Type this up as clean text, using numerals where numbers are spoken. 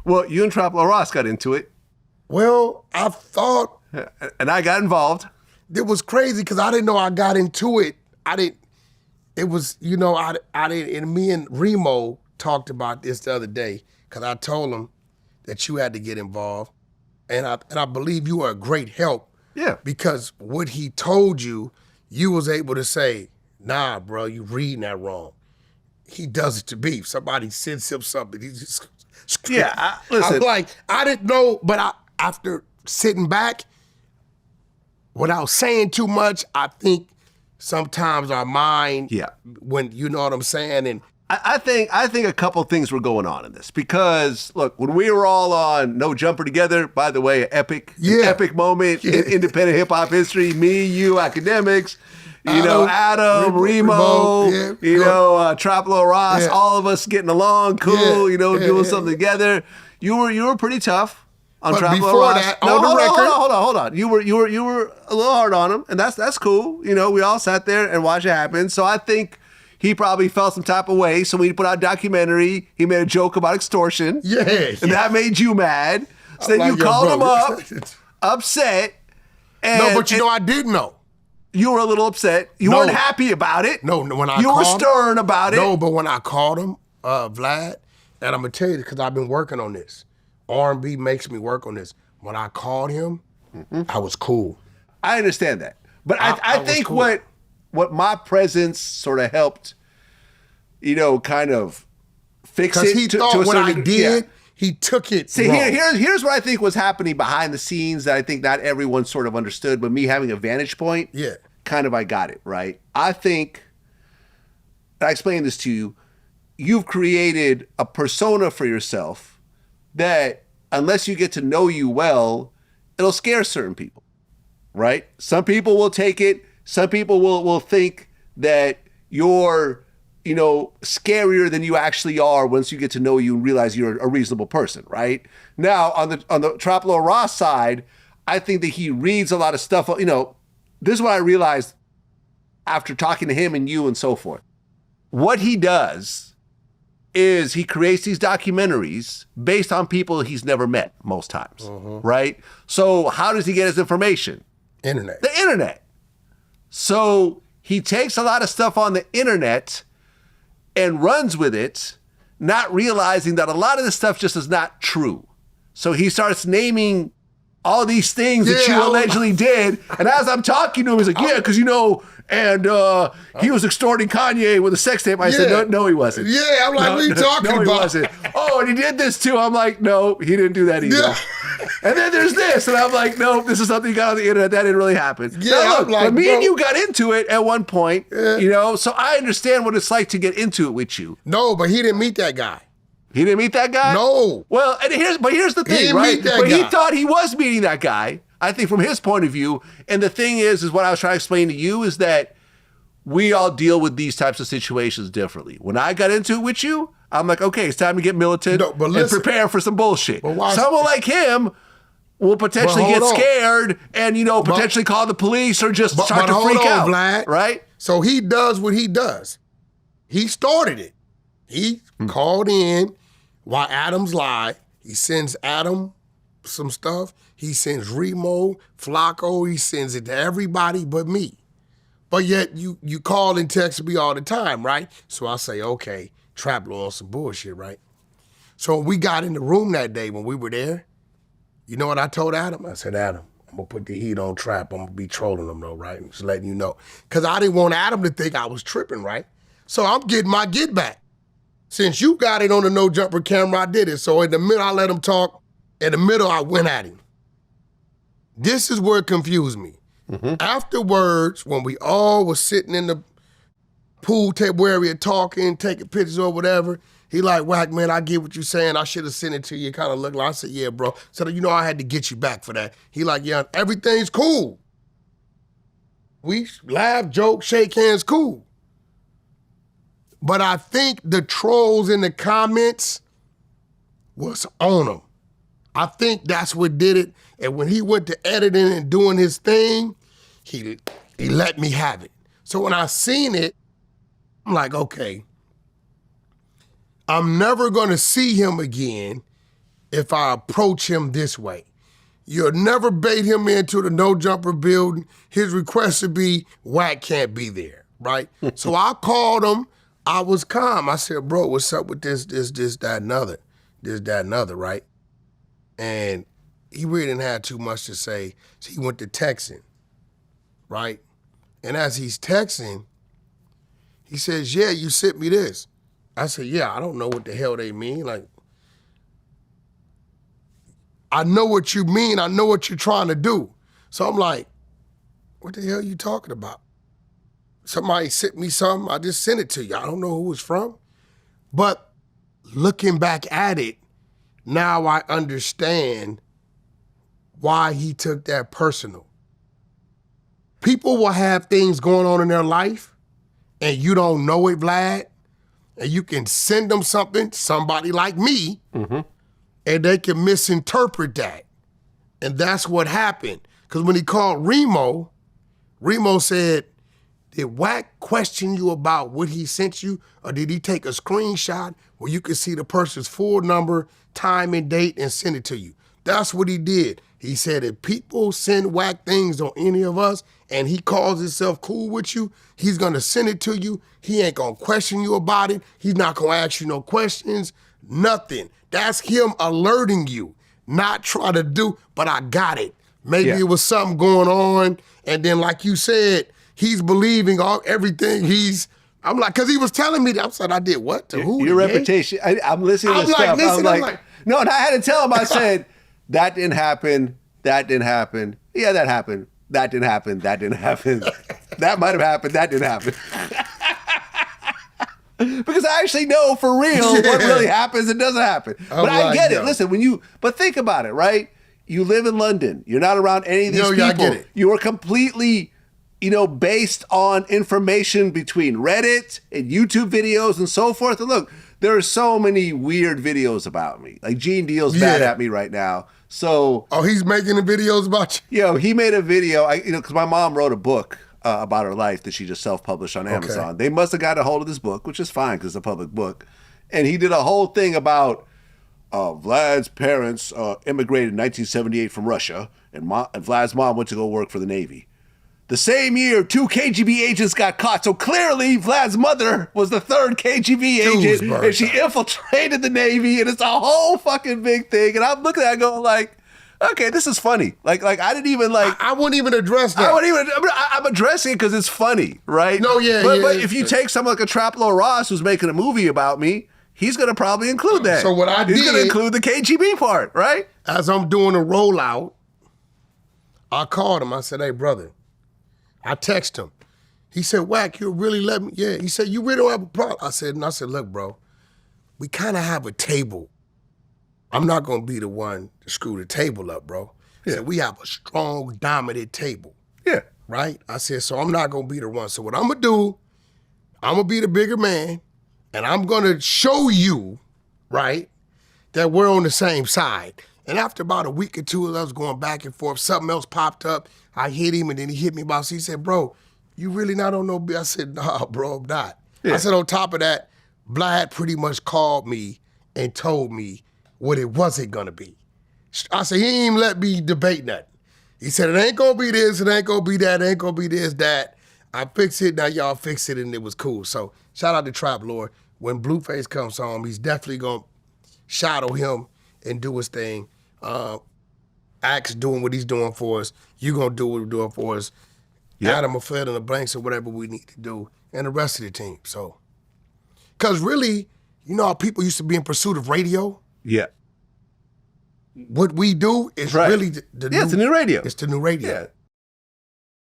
Well, you and Traplo Ross got into it. Well, I thought... And I got involved. It was crazy because I didn't know I got into it. It was, you know, I didn't, and me and Remo talked about this the other day because I told him that you had to get involved. And I believe you were a great help. Yeah. Because what he told you, you was able to say, nah, bro, you reading that wrong. He does it to beef. Somebody sends him something. He just... Yeah, listen. I didn't know, but after sitting back, without saying too much, I think sometimes our mind, when, you know what I'm saying? And I think a couple things were going on in this because, look, when we were all on No Jumper together, by the way, an epic moment in independent hip hop history, me, you, academics, you know, Adam, Remo, you know, Traplo Ross, all of us getting along, cool, you know, doing something together. You were pretty tough on Traplo before Ross. that, on the record, hold on. You were a little hard on him, and that's cool. You know, we all sat there and watched it happen. So I think he probably felt some type of way. So when he put out a documentary, he made a joke about extortion. And that made you mad. So then you called him up, upset. And, no, but you know, I did know. You were a little upset. You weren't happy about it. No, when I You were stern about it. No, but when I called him, Vlad, and I'm going to tell you, because I've been working on this. R&B makes me work on this. When I called him, I was cool. I understand that. But I think cool. what my presence sort of helped, you know, kind of fix it. Because he thought what I did, he took it See, wrong. Here's what I think was happening behind the scenes that I think not everyone sort of understood, but me having a vantage point, kind of I got it, right? I think, I explained this to you, you've created a persona for yourself that unless you get to know you well, it'll scare certain people, right? Some people will take it. Some people will think that you're, you know, scarier than you actually are once you get to know you and realize you're a reasonable person, right? Now, on the Traplo Ross side, I think that he reads a lot of stuff. You know, this is what I realized after talking to him and you and so forth. What he does is he creates these documentaries based on people he's never met most times, right? So how does he get his information? Internet. The internet. So he takes a lot of stuff on the internet and runs with it, not realizing that a lot of this stuff just is not true. So he starts naming all these things that you allegedly did. And as I'm talking to him, he's like, yeah, because, you know, and he was extorting Kanye with a sex tape. I said, no, he wasn't. Yeah, I'm like, what are you talking about? No, he wasn't. Oh, and he did this too. I'm like, no, he didn't do that either. Yeah. And then there's this, and I'm like, no, this is something you got on the internet. That didn't really happen. Yeah, now, look, I'm like, but me and you got into it at one point, you know, so I understand what it's like to get into it with you. No, but he didn't meet that guy. He didn't meet that guy? No. Well, and here's the thing, right? But he thought he was meeting that guy, I think, from his point of view. And the thing is what I was trying to explain to you is that we all deal with these types of situations differently. When I got into it with you, I'm like, okay, it's time to get militant and prepare for some bullshit. Someone like him will potentially get scared and, you know, potentially call the police or just start to freak out, Vlad. right? So he does what he does. He started it. He called in while Adam's live. He sends Adam some stuff. He sends Remo, Flacco. He sends it to everybody but me. But yet you call and text me all the time, right? So I say, okay, Traplo on some bullshit, right? So when we got in the room that day when we were there, you know what I told Adam? I said, Adam, I'm gonna put the heat on Trap. I'm gonna be trolling him though, right? Just letting you know. Cause I didn't want Adam to think I was tripping, right? So I'm getting my get back. Since you got it on the No Jumper camera, I did it. So in the middle, I let him talk. In the middle, I went at him. This is where it confused me. Afterwards, when we all was sitting in the pool table area talking, taking pictures or whatever, he like, Wack, man, I get what you're saying. I should have sent it to you. Kind of looked like, I said, yeah, bro. So, you know, I had to get you back for that. He like, yeah, everything's cool. We laugh, joke, shake hands, cool. But I think the trolls in the comments was on him. I think that's what did it. And when he went to editing and doing his thing, he let me have it. So when I seen it, I'm like, okay, I'm never gonna see him again if I approach him this way. You'll never bait him into the no jumper building. His request would be, Wack can't be there, right? So I called him. I was calm. I said, bro, what's up with this, that, and other? This, that, and other, right? And he really didn't have too much to say. So he went to texting, right? And as he's texting, he says, yeah, you sent me this. I said, yeah, I don't know what the hell they mean. Like, I know what you mean. I know what you're trying to do. So I'm like, what the hell are you talking about? Somebody sent me something. I just sent it to you. I don't know who it's from. But looking back at it, now I understand why he took that personal. People will have things going on in their life and you don't know it, Vlad, and you can send them something, somebody like me, and they can misinterpret that. And that's what happened. Because when he called Remo said, did Wack question you about what he sent you, or did he take a screenshot where you could see the person's full number, time, and date and send it to you? That's what he did. He said if people send Wack things on any of us and he calls himself cool with you, he's gonna send it to you. He ain't gonna question you about it. He's not gonna ask you no questions, nothing. That's him alerting you, not try to do, but I got it. Maybe it was something going on, and then like you said, he's believing everything I'm like, because he was telling me that. I said, I did what? To who? Your reputation. I'm listening to stuff. I'm like, no, and I had to tell him, I said, that didn't happen. That didn't happen. Yeah, that happened. That didn't happen. That didn't happen. That might have happened. That didn't happen. Because I actually know for real what really happens and doesn't happen. But I get it. Listen, but think about it, right? You live in London. You're not around any of these people. I get it. You are completely, based on information between Reddit and YouTube videos and so forth. And look, there are so many weird videos about me. Like Gene Deal's mad at me right now. So, he's making the videos about you? He made a video, because my mom wrote a book about her life that she just self-published on Amazon. Okay. They must have got a hold of this book, which is fine because it's a public book. And he did a whole thing about Vlad's parents immigrated in 1978 from Russia, and Vlad's mom went to go work for the Navy. The same year, 2 KGB agents got caught. So clearly, Vlad's mother was the 3rd KGB agent, and she infiltrated the Navy, and it's a whole fucking big thing. And I'm looking at it going like, okay, this is funny. Like I didn't even I wouldn't even address that. I'm addressing it because it's funny, right? No, But if you take someone like a Traplo Ross who's making a movie about me, he's going to probably include that. So what he's going to include the KGB part, right? As I'm doing a rollout, I called him. I said, hey, brother. I text him. He said, Wack, you'll really let me? Yeah. He said, you really don't have a problem? I said, look, bro, we kind of have a table. I'm not going to be the one to screw the table up, bro. He said, we have a strong, dominant table. Yeah. Right? I said, so I'm not going to be the one. So what I'm going to do, I'm going to be the bigger man, and I'm going to show you, right, that we're on the same side. And after about a week or two of us going back and forth, something else popped up. I hit him, and then he hit me about. He said, bro, you really not on no bill? I said, nah, bro, I'm not. Yeah. I said, on top of that, Vlad pretty much called me and told me what it wasn't gonna be. I said, he ain't even let me debate nothing. He said, it ain't gonna be this, it ain't gonna be that, it ain't gonna be this, that. I fixed it, now y'all fix it, and it was cool. So shout out to Trap Lord. When Blueface comes home, he's definitely gonna shadow him and do his thing. Axe doing what he's doing for us. You gonna do what we're doing for us. Yep. Adam will fill in the blanks or whatever we need to do, and the rest of the team. So, because really, how people used to be in pursuit of radio? Yeah. What we do is really the new, it's the new radio. It's the new radio. Yeah.